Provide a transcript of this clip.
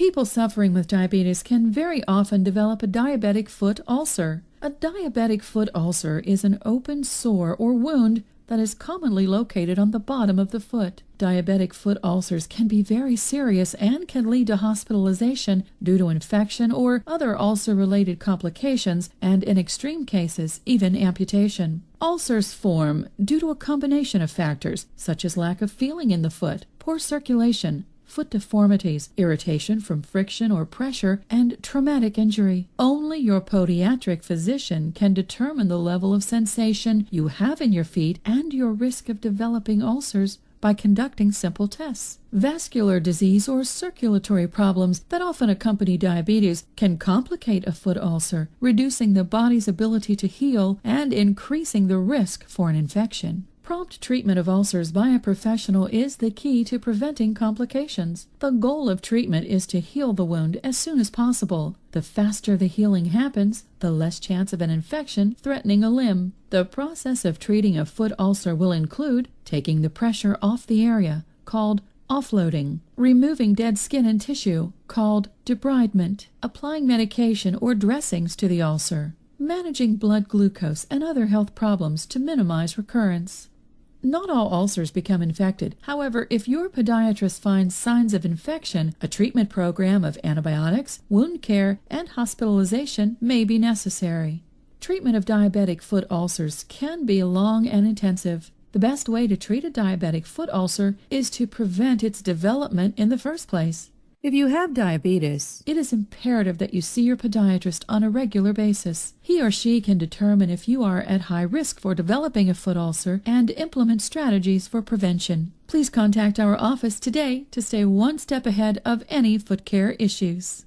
People suffering with diabetes can very often develop a diabetic foot ulcer. A diabetic foot ulcer is an open sore or wound that is commonly located on the bottom of the foot. Diabetic foot ulcers can be very serious and can lead to hospitalization due to infection or other ulcer-related complications, and in extreme cases, even amputation. Ulcers form due to a combination of factors, such as lack of feeling in the foot, poor circulation, foot deformities, irritation from friction or pressure, and traumatic injury. Only your podiatric physician can determine the level of sensation you have in your feet and your risk of developing ulcers by conducting simple tests. Vascular disease or circulatory problems that often accompany diabetes can complicate a foot ulcer, reducing the body's ability to heal and increasing the risk for an infection. Prompt treatment of ulcers by a professional is the key to preventing complications. The goal of treatment is to heal the wound as soon as possible. The faster the healing happens, the less chance of an infection threatening a limb. The process of treating a foot ulcer will include taking the pressure off the area, called offloading, removing dead skin and tissue, called debridement, applying medication or dressings to the ulcer, managing blood glucose and other health problems to minimize recurrence. Not all ulcers become infected. However, if your podiatrist finds signs of infection, a treatment program of antibiotics, wound care, and hospitalization may be necessary. Treatment of diabetic foot ulcers can be long and intensive. The best way to treat a diabetic foot ulcer is to prevent its development in the first place. If you have diabetes, it is imperative that you see your podiatrist on a regular basis. He or she can determine if you are at high risk for developing a foot ulcer and implement strategies for prevention. Please contact our office today to stay one step ahead of any foot care issues.